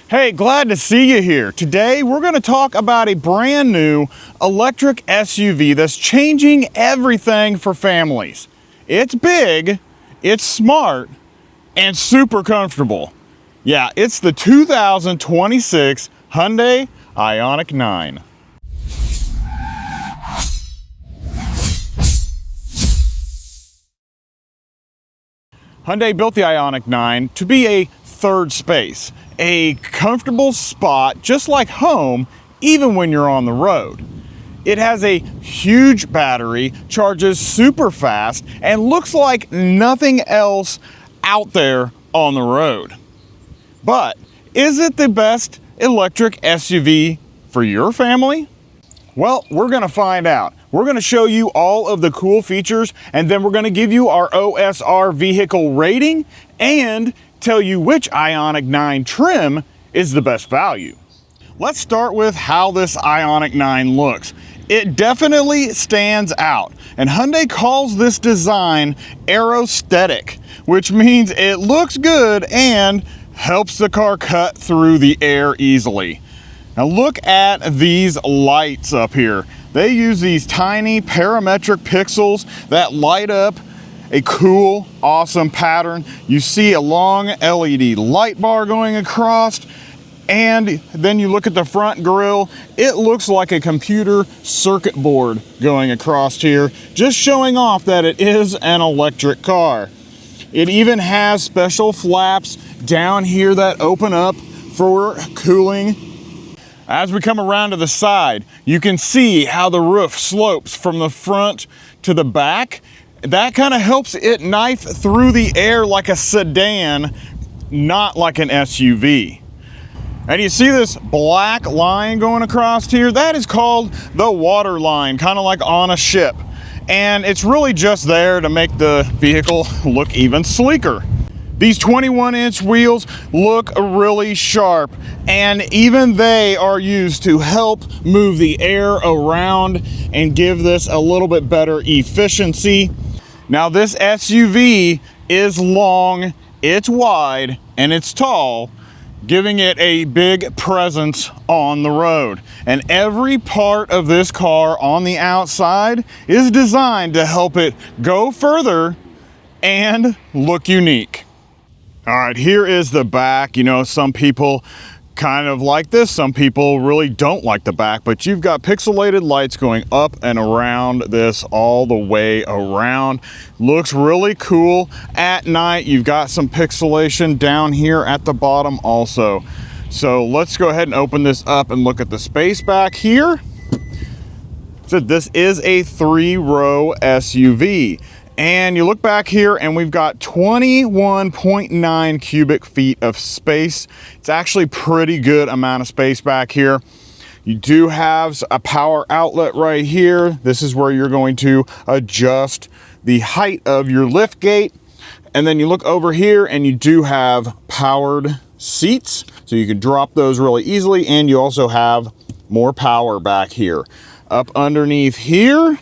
Hey, glad to see you here. Today we're going to talk about a brand new electric SUV that's changing everything for families. It's big, it's smart, and super comfortable. Yeah, it's the 2026 Hyundai Ioniq 9. Hyundai built the Ioniq 9 to be a third space, a comfortable spot just like home, even when you're on the road. It has a huge battery, charges super fast, and looks like nothing else out there on the road. But is it the best electric SUV for your family? Well, we're going to find out. We're going to show you all of the cool features, and then we're going to give you our OSR vehicle rating and tell you which Ioniq 9 trim is the best value. Let's start with how this Ioniq 9 looks. It definitely stands out, and Hyundai calls this design Aerosthetic, which means it looks good and helps the car cut through the air easily. Now look at these lights up here. They use these tiny parametric pixels that light up a cool, awesome pattern. You see a long LED light bar going across, and then you look at the front grille. It looks like a computer circuit board going across here, just showing off that it is an electric car. It even has special flaps down here that open up for cooling. As we come around to the side, you can see how the roof slopes from the front to the back. That kind of helps it knife through the air like a sedan, not like an SUV. And you see this black line going across here? That is called the water line, kind of like on a ship. And it's really just there to make the vehicle look even sleeker. These 21-inch wheels look really sharp, and even they are used to help move the air around and give this a little bit better efficiency. Now this SUV is long, it's wide, and it's tall, giving it a big presence on the road. And every part of this car on the outside is designed to help it go further and look unique. All right, here is the back. You know, some people kind of like this, some people really don't like the back, but you've got pixelated lights going up and around this all the way around. Looks really cool. At night, you've got some pixelation down here at the bottom also. So let's go ahead and open this up and look at the space back here. So this is a 3-row SUV. And you look back here and we've got 21.9 cubic feet of space. It's actually pretty good amount of space back here. You do have a power outlet right here. This is where you're going to adjust the height of your lift gate. And then you look over here and you do have powered seats. So you can drop those really easily, and you also have more power back here. Up underneath here,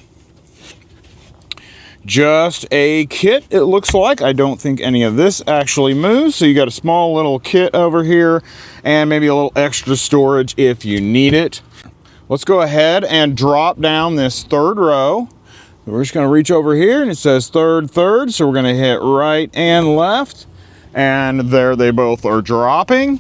just a kit, it looks like. I don't think any of this actually moves. So you got a small little kit over here and maybe a little extra storage if you need it. Let's go ahead and drop down this third row. We're just gonna reach over here and it says third. So we're gonna hit right and left, and there they both are dropping.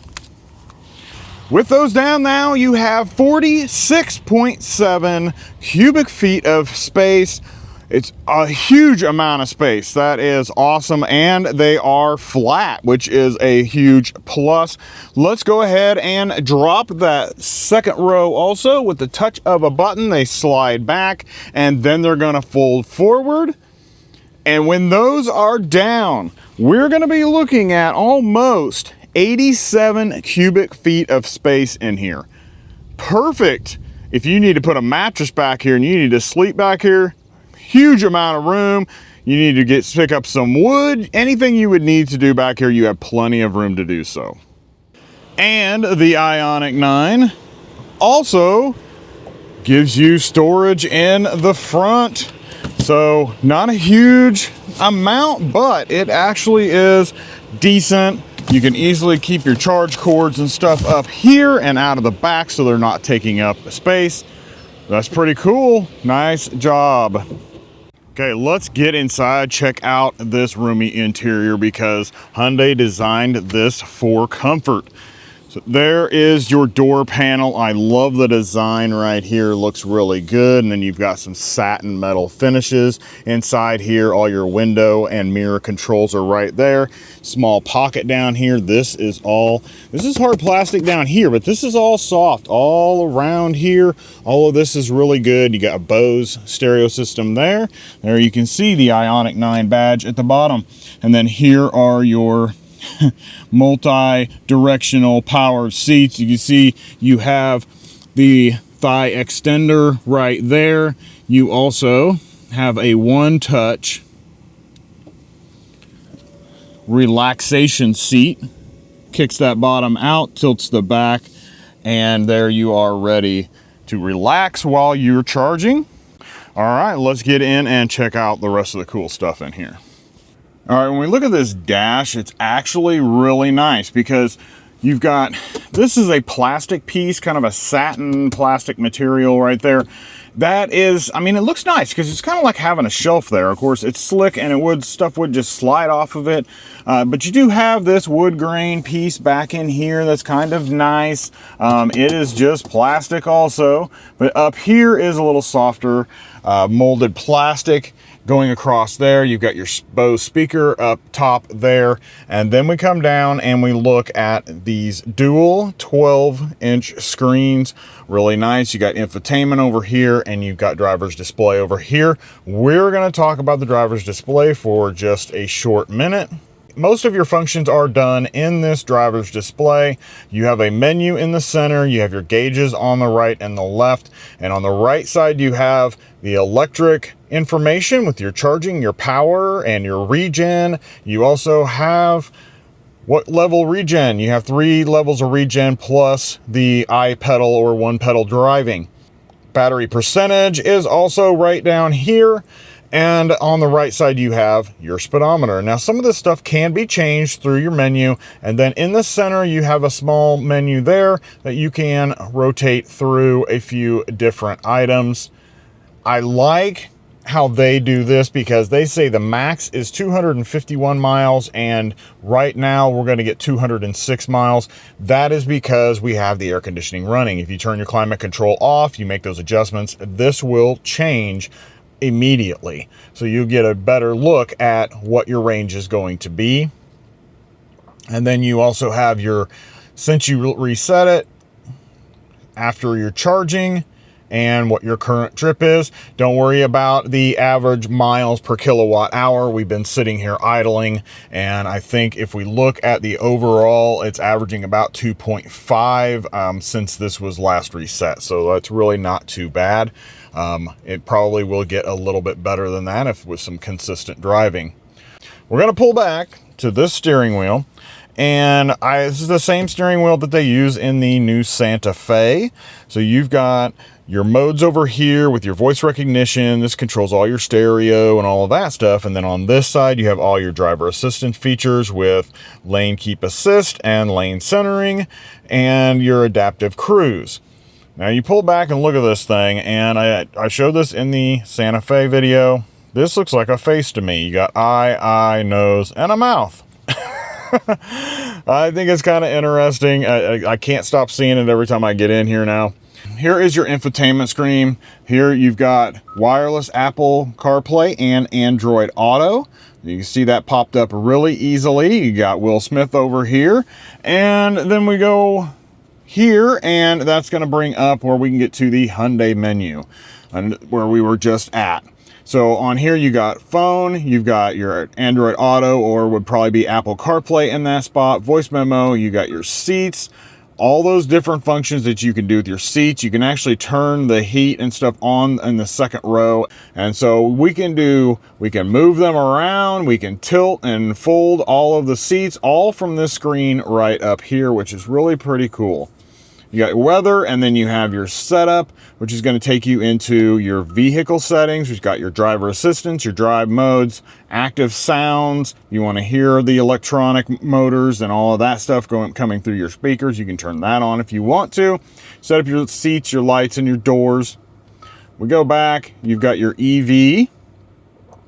With those down now, you have 46.7 cubic feet of space. It's a huge amount of space. That is awesome. And they are flat, which is a huge plus. Let's go ahead and drop that second row also. With the touch of a button, they slide back and then they're gonna fold forward. And when those are down, we're gonna be looking at almost 87 cubic feet of space in here. Perfect if you need to put a mattress back here and you need to sleep back here. Huge amount of room. You need to pick up some wood. Anything you would need to do back here, you have plenty of room to do so. And the Ioniq 9 also gives you storage in the front. So not a huge amount, but it actually is decent You can easily keep your charge cords and stuff up here and out of the back so they're not taking up space. That's pretty cool. Nice job. Okay, let's get inside, check out this roomy interior because Hyundai designed this for comfort. So there is your door panel. I love the design right here. Looks really good. And then you've got some satin metal finishes inside here. All your window and mirror controls are right there. Small pocket down here. This is hard plastic down here, but this is all soft all around here. All of this is really good. You got a Bose stereo system there. There you can see the Ioniq 9 badge at the bottom. And then here are your multi-directional power seats. You can see you have the thigh extender right there. You also have a one-touch relaxation seat. Kicks that bottom out, tilts the back, and there you are ready to relax while you're charging. All right, let's get in and check out the rest of the cool stuff in here. All right, when we look at this dash, it's actually really nice because you've got, this is a plastic piece, kind of a satin plastic material right there. That is, I mean, it looks nice because it's kind of like having a shelf there. Of course, it's slick and stuff would just slide off of it. But you do have this wood grain piece back in here that's kind of nice. It is just plastic also, but up here is a little softer molded plastic. Going across there, you've got your Bose speaker up top there. And then we come down and we look at these dual 12-inch screens. Really nice. You got infotainment over here and you've got driver's display over here. We're going to talk about the driver's display for just a short minute. Most of your functions are done in this driver's display. You have a menu in the center, you have your gauges on the right and the left, and on the right side you have the electric information with your charging, your power, and your regen. You also have what level regen. You have 3 levels of regen plus the I-pedal or one-pedal driving. Battery percentage is also right down here. And on the right side, you have your speedometer. Now, some of this stuff can be changed through your menu. And then in the center, you have a small menu there that you can rotate through a few different items. I like how they do this because they say the max is 251 miles. And right now, we're going to get 206 miles. That is because we have the air conditioning running. If you turn your climate control off, you make those adjustments, this will change immediately. So you get a better look at what your range is going to be. And then you also have your, since you reset it after your charging and what your current trip is, don't worry about the average miles per kilowatt hour. We've been sitting here idling, and I think if we look at the overall, it's averaging about 2.5 since this was last reset. So that's really not too bad. It probably will get a little bit better than that if with some consistent driving. We're going to pull back to this steering wheel, and this is the same steering wheel that they use in the new Santa Fe. So you've got your modes over here with your voice recognition. This controls all your stereo and all of that stuff. And then on this side, you have all your driver assistance features with lane keep assist and lane centering and your adaptive cruise. Now you pull back and look at this thing, and I showed this in the Santa Fe video. This looks like a face to me. You got eye, nose, and a mouth. I think it's kind of interesting. I can't stop seeing it every time I get in here now. Here is your infotainment screen. Here you've got wireless Apple CarPlay and Android Auto. You can see that popped up really easily. You got Will Smith over here. And then we go here, and that's going to bring up where we can get to the Hyundai menu and where we were just at. So on here you got phone, you've got your Android Auto, or would probably be Apple CarPlay in that spot, voice memo, you got your seats, all those different functions that you can do with your seats. You can actually turn the heat and stuff on in the second row. And so we can move them around, we can tilt and fold all of the seats, all from this screen right up here, which is really pretty cool. You got weather, and then you have your setup, which is going to take you into your vehicle settings. You've got your driver assistance, your drive modes, active sounds. You want to hear the electronic motors and all of that stuff coming through your speakers. You can turn that on if you want to. Set up your seats, your lights, and your doors. We go back. You've got your EV.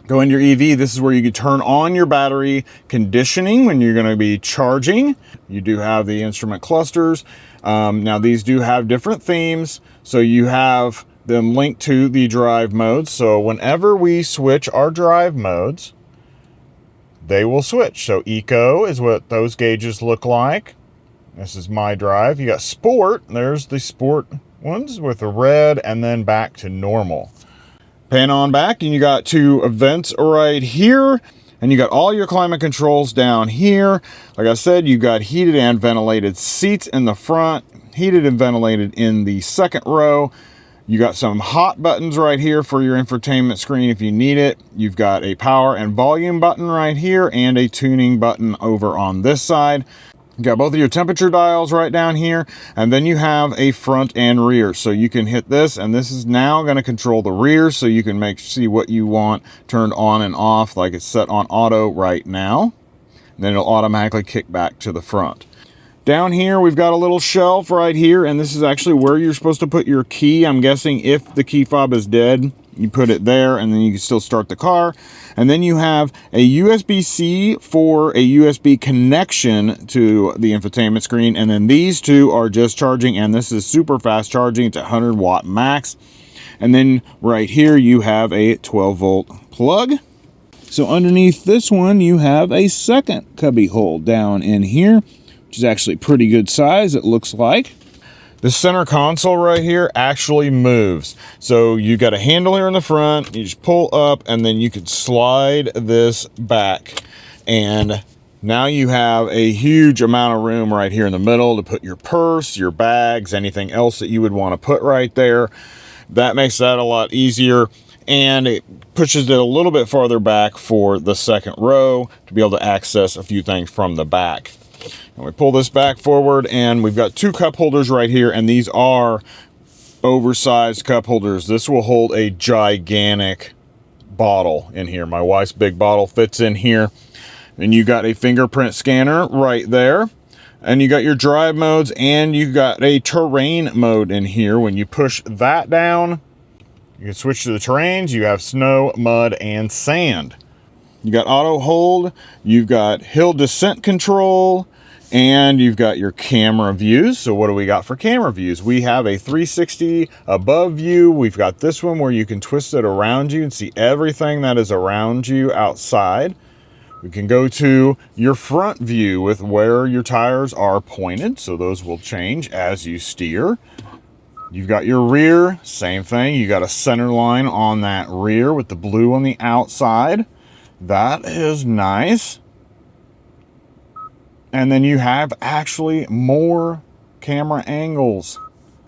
Go into your EV. This is where you can turn on your battery conditioning when you're going to be charging. You do have the instrument clusters. Now these do have different themes, so you have them linked to the drive modes. So whenever we switch our drive modes, they will switch. So Eco is what those gauges look like. This is my drive. You got Sport. There's the Sport ones with the red, and then back to normal. Pan on back, and you got 2 vents right here, and you got all your climate controls down here. Like I said, you got heated and ventilated seats in the front, heated and ventilated in the second row. You got some hot buttons right here for your infotainment screen if you need it. You've got a power and volume button right here, and a tuning button over on this side. You got both of your temperature dials right down here, and then you have a front and rear. So you can hit this, and this is now going to control the rear, so you can see what you want turned on and off, like it's set on auto right now. And then it'll automatically kick back to the front. Down here, we've got a little shelf right here, and this is actually where you're supposed to put your key. I'm guessing if the key fob is dead, you put it there, and then you can still start the car. And then you have a USB-C for a USB connection to the infotainment screen. And then these 2 are just charging, and this is super fast charging. It's 100 watt max. And then right here, you have a 12 volt plug. So underneath this one, you have a second cubby hole down in here, which is actually pretty good size, it looks like. The center console right here actually moves. So you got a handle here in the front, you just pull up, and then you can slide this back. And now you have a huge amount of room right here in the middle to put your purse, your bags, anything else that you would want to put right there. That makes that a lot easier. And it pushes it a little bit farther back for the second row to be able to access a few things from the back. And we pull this back forward, and we've got 2 cup holders right here, and these are oversized cup holders. This will hold a gigantic bottle in here. My wife's big bottle fits in here. And you got a fingerprint scanner right there. And you got your drive modes, and you got a terrain mode in here. When you push that down, you can switch to the terrains. You have snow, mud, and sand. You got auto hold, you've got hill descent control, and you've got your camera views. So what do we got for camera views? We have a 360 above view. We've got this one where you can twist it around you and see everything that is around you outside. We can go to your front view with where your tires are pointed. So those will change as you steer. You've got your rear, same thing. You got a center line on that rear with the blue on the outside. That is nice. And then you have actually more camera angles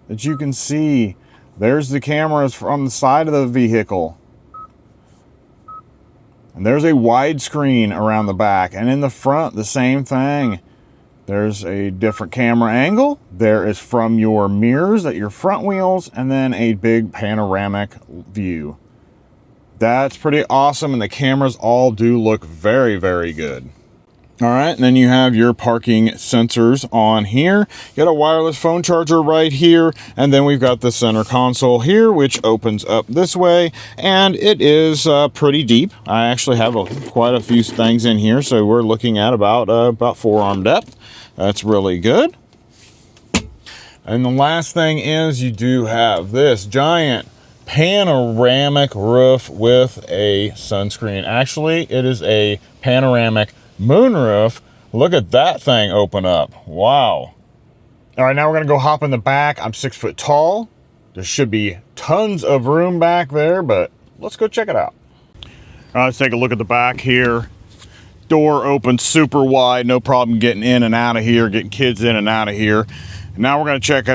that you can see. There's the cameras from the side of the vehicle. And there's a widescreen around the back. And in the front, the same thing. There's a different camera angle. There is from your mirrors at your front wheels, and then a big panoramic view. That's pretty awesome, and the cameras all do look very, very good. All right, and then you have your parking sensors on here. You got a wireless phone charger right here, and then we've got the center console here, which opens up this way, and it is pretty deep. I actually have quite a few things in here, so we're looking at about forearm depth. That's really good. And the last thing is you do have this giant panoramic roof with a sunscreen. Actually, it is a panoramic moonroof. Look at that thing open up. Wow. All right, now we're gonna go hop in the back. I'm 6 foot tall. There should be tons of room back there, but let's go check it out. All right, let's take a look at the back here. Door opens super wide, no problem getting in and out of here, getting kids in and out of here. And now we're gonna check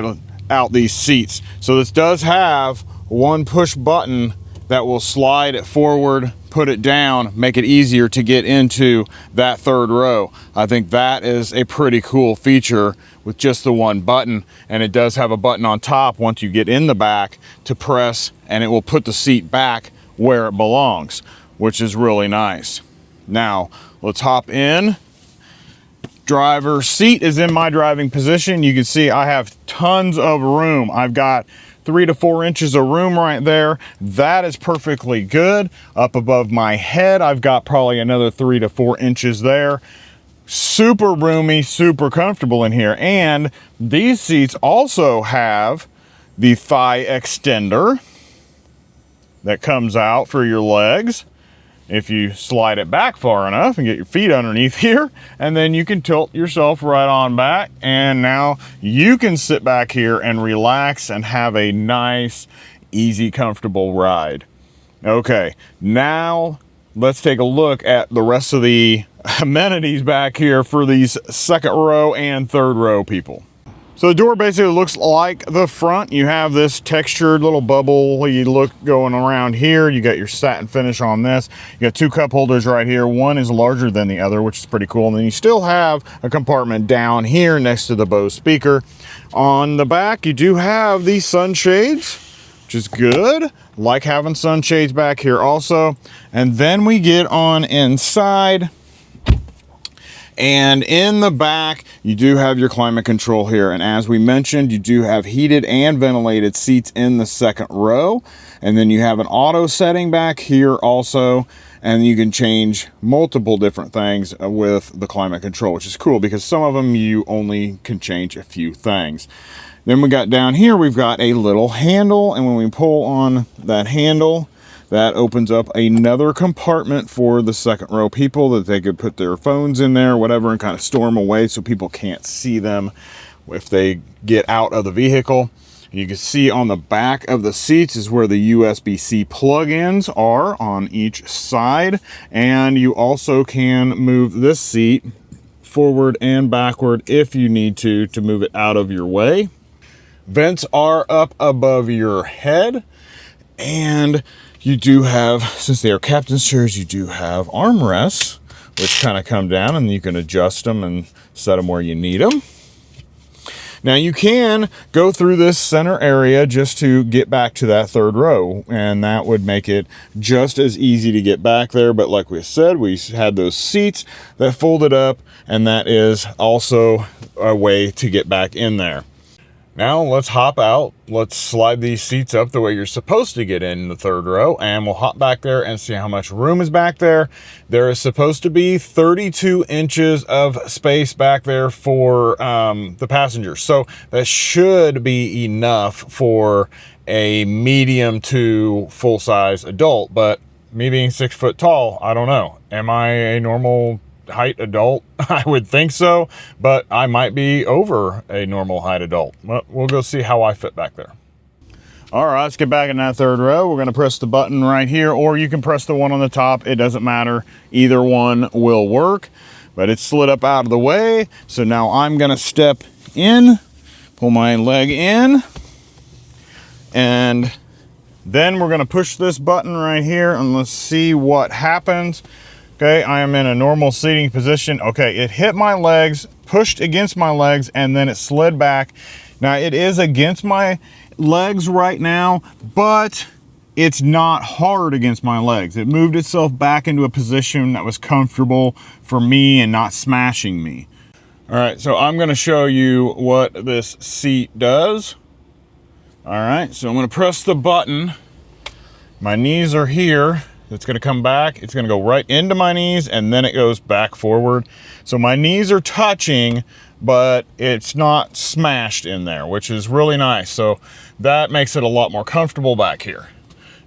out these seats. So this does have one push button that will slide it forward, put it down, make it easier to get into that third row. I think that is a pretty cool feature with just the one button. And it does have a button on top once you get in the back to press, and it will put the seat back where it belongs, which is really nice. Now, let's hop in. Driver's seat is in my driving position. You can see I have tons of room. I've got 3 to 4 inches of room right there. That is perfectly good. Up above my head, I've got probably another 3 to 4 inches there. Super roomy, super comfortable in here. And these seats also have the thigh extender that comes out for your legs. If you slide it back far enough and get your feet underneath here, and then you can tilt yourself right on back, and now you can sit back here and relax and have a nice, easy, comfortable ride. Okay, now let's take a look at the rest of the amenities back here for these second row and third row people. So the door basically looks like the front. You have this textured little bubbly look going around here. You got your satin finish on this. You got 2 cup holders right here. One is larger than the other, which is pretty cool. And then you still have a compartment down here next to the Bose speaker. On the back, you do have these sunshades, which is good. Like having sunshades back here also. And then we get on inside. And in the back, you do have your climate control here. And as we mentioned, you do have heated and ventilated seats in the second row. And then you have an auto setting back here also. And you can change multiple different things with the climate control, which is cool because some of them you only can change a few things. Then we got down here, we've got a little handle. And when we pull on that handle, that opens up another compartment for the second row people that they could put their phones in there, whatever, and kind of store them away so people can't see them if they get out of the vehicle. You can see on the back of the seats is where the USB-C plug-ins are on each side. And you also can move this seat forward and backward if you need to move it out of your way. Vents are up above your head. And you do have, since they are captain's chairs, you do have armrests, which kind of come down and you can adjust them and set them where you need them. Now you can go through this center area just to get back to that third row, and that would make it just as easy to get back there. But like we said, we had those seats that folded up, and that is also a way to get back in there. Now let's hop out. Let's slide these seats up the way you're supposed to get in the third row, and we'll hop back there and see how much room is back there. There is supposed to be 32 inches of space back there for the passengers. So that should be enough for a medium to full-size adult, but me being 6 foot tall, I don't know. Am I a normal height adult? I would think so, but I might be over a normal height adult. Well, we'll go see how I fit back there. All right, let's get back in that third row. We're going to press the button right here, or you can press the one on the top. It doesn't matter. Either one will work, but it's slid up out of the way. So now I'm going to step in, pull my leg in, and then we're going to push this button right here, and let's see what happens. Okay, I am in a normal seating position. Okay, it hit my legs, pushed against my legs, and then it slid back. Now, it is against my legs right now, but it's not hard against my legs. It moved itself back into a position that was comfortable for me and not smashing me. All right, so I'm gonna show you what this seat does. All right, so I'm gonna press the button. My knees are here. It's going to come back. It's going to go right into my knees, and then it goes back forward. So my knees are touching, but it's not smashed in there, which is really nice. So that makes it a lot more comfortable back here.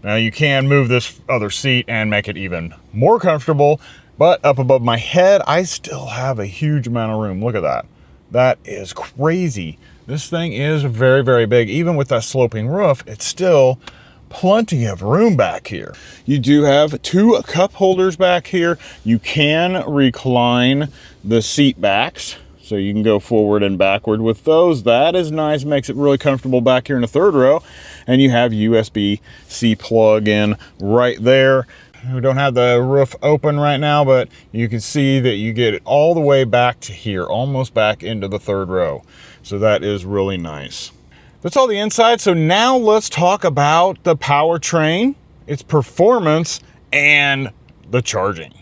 Now you can move this other seat and make it even more comfortable, but up above my head, I still have a huge amount of room. Look at that. That is crazy. This thing is very, very big. Even with that sloping roof, it's still plenty of room back here. You do have 2 cup holders back here. You can recline the seat backs, so you can go forward and backward with those. That is nice, makes it really comfortable back here in the third row. And you have USB-C plug-in right there. We don't have the roof open right now, but you can see that you get it all the way back to here, almost back into the third row. So that is really nice. That's all the inside. So now let's talk about the powertrain, its performance, and the charging.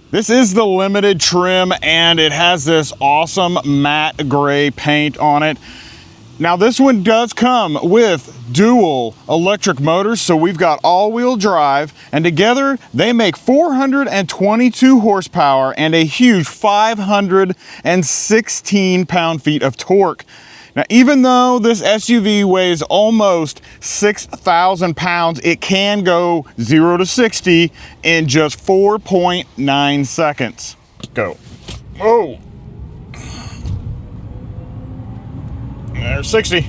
This is the limited trim, and it has this awesome matte gray paint on it. Now this one does come with dual electric motors, so we've got all-wheel drive, and together they make 422 horsepower and a huge 516 pound-feet of torque. Now, even though this SUV weighs almost 6,000 pounds, it can go 0 to 60 in just 4.9 seconds. Go. Whoa. There's 60.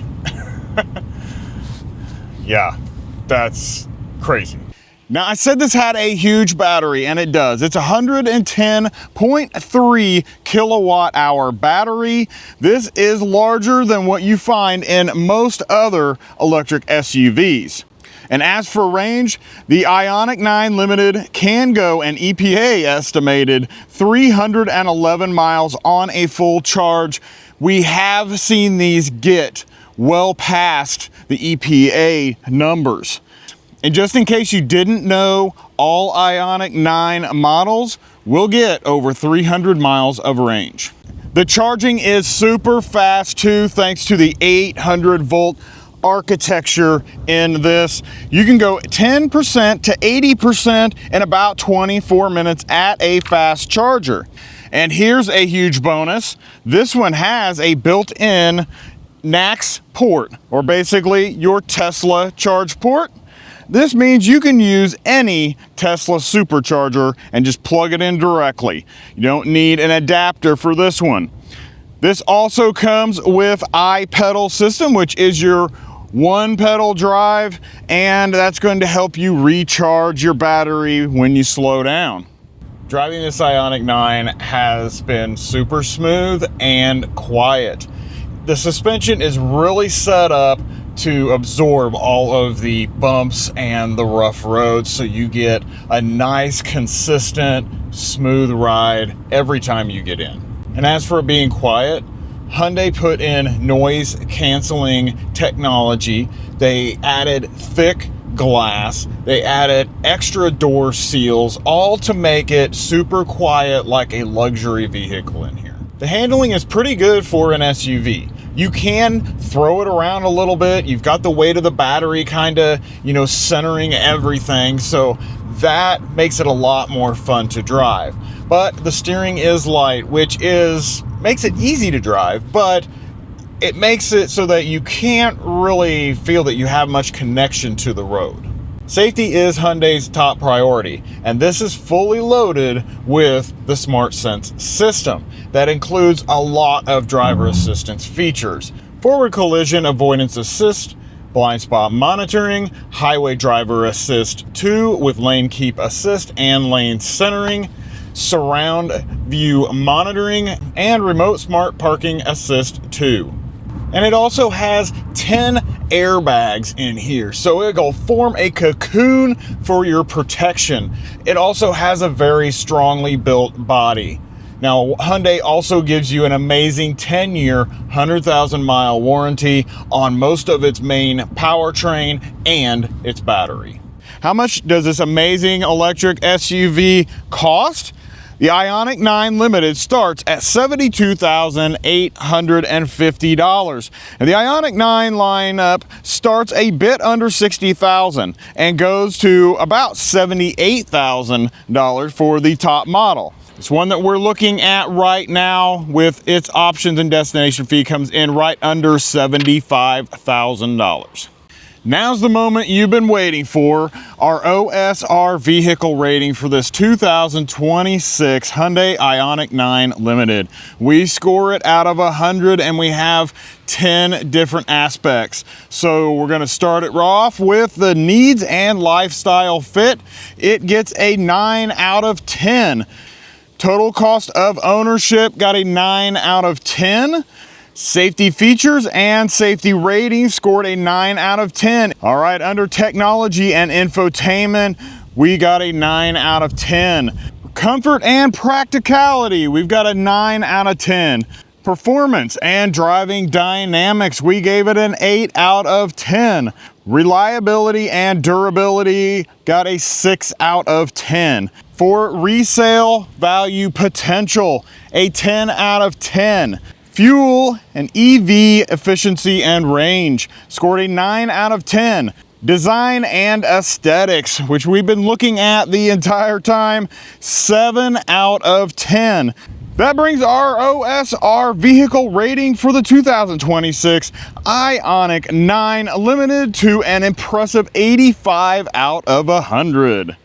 Yeah, that's crazy. Now, I said this had a huge battery, and it does. It's a 110.3 kilowatt hour battery. This is larger than what you find in most other electric SUVs. And as for range, the Ioniq 9 Limited can go an EPA estimated 311 miles on a full charge. We have seen these get well past the EPA numbers. And just in case you didn't know, all Ioniq 9 models will get over 300 miles of range. The charging is super fast too, thanks to the 800 volt architecture in this. You can go 10% to 80% in about 24 minutes at a fast charger. And here's a huge bonus. This one has a built-in NACS port, or basically your Tesla charge port. This means you can use any Tesla supercharger and just plug it in directly. You don't need an adapter for this one. This also comes with iPedal system, which is your one pedal drive, and that's going to help you recharge your battery when you slow down. Driving this Ioniq 9 has been super smooth and quiet. The suspension is really set up to absorb all of the bumps and the rough roads, so you get a nice, consistent, smooth ride every time you get in. And as for it being quiet, Hyundai put in noise canceling technology. They added thick glass, they added extra door seals, all to make it super quiet like a luxury vehicle in here. The handling is pretty good for an SUV. You can throw it around a little bit. You've got the weight of the battery kind of, centering everything. So that makes it a lot more fun to drive. But the steering is light, which makes it easy to drive, but it makes it so that you can't really feel that you have much connection to the road. Safety is Hyundai's top priority, and this is fully loaded with the SmartSense system. That includes a lot of driver assistance features. Forward collision avoidance assist, blind spot monitoring, highway driver assist 2 with lane keep assist and lane centering, surround view monitoring, and remote smart parking assist 2. And it also has 10 airbags in here, so it'll form a cocoon for your protection. It also has a very strongly built body. Now, Hyundai also gives you an amazing 10-year, 100,000-mile warranty on most of its main powertrain and its battery. How much does this amazing electric SUV cost? The Ioniq 9 Limited starts at $72,850. And the Ioniq 9 lineup starts a bit under $60,000 and goes to about $78,000 for the top model. This one that we're looking at right now with its options and destination fee comes in right under $75,000. Now's the moment you've been waiting for, our OSR vehicle rating for this 2026 Hyundai Ioniq 9 Limited. We score it out of 100 and we have 10 different aspects. So we're going to start it off with the needs and lifestyle fit. It gets a 9 out of 10. Total cost of ownership got a 9 out of 10. Safety features and safety rating scored a 9 out of 10. All right, under technology and infotainment, we got a 9 out of 10. Comfort and practicality, we've got a 9 out of 10. Performance and driving dynamics, we gave it an 8 out of 10. Reliability and durability, got a 6 out of 10. For resale value potential, a 10 out of 10. Fuel and EV efficiency and range, scored a 9 out of 10. Design and aesthetics, which we've been looking at the entire time, 7 out of 10. That brings our OSR vehicle rating for the 2026 Ioniq 9 Limited to an impressive 85 out of 100.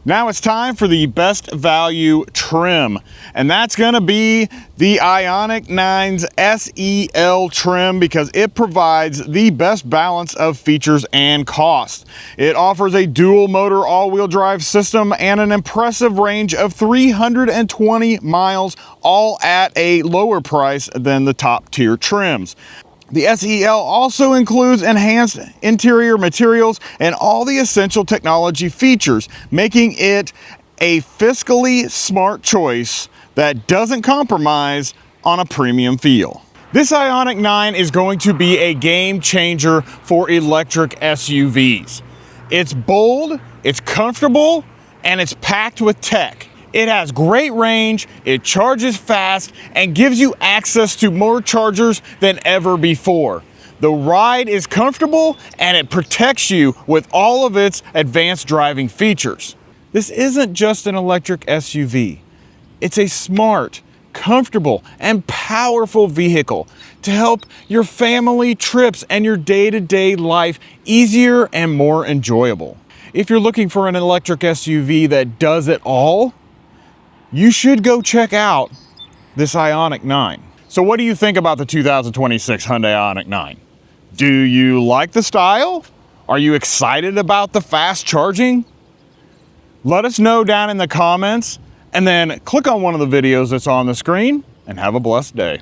Now it's time for the best value trim, and that's going to be the Ioniq 9's SEL trim because it provides the best balance of features and cost. It offers a dual motor all-wheel drive system and an impressive range of 320 miles, all at a lower price than the top tier trims. The SEL also includes enhanced interior materials and all the essential technology features, making it a fiscally smart choice that doesn't compromise on a premium feel. This Ioniq 9 is going to be a game changer for electric SUVs. It's bold, it's comfortable, and it's packed with tech. It has great range, it charges fast, and gives you access to more chargers than ever before. The ride is comfortable and it protects you with all of its advanced driving features. This isn't just an electric SUV. It's a smart, comfortable, and powerful vehicle to help your family trips and your day-to-day life easier and more enjoyable. If you're looking for an electric SUV that does it all, you should go check out this Ioniq 9. So what do you think about the 2026 Hyundai Ioniq 9? Do you like the style? Are you excited about the fast charging? Let us know down in the comments, and then click on one of the videos that's on the screen, and have a blessed day.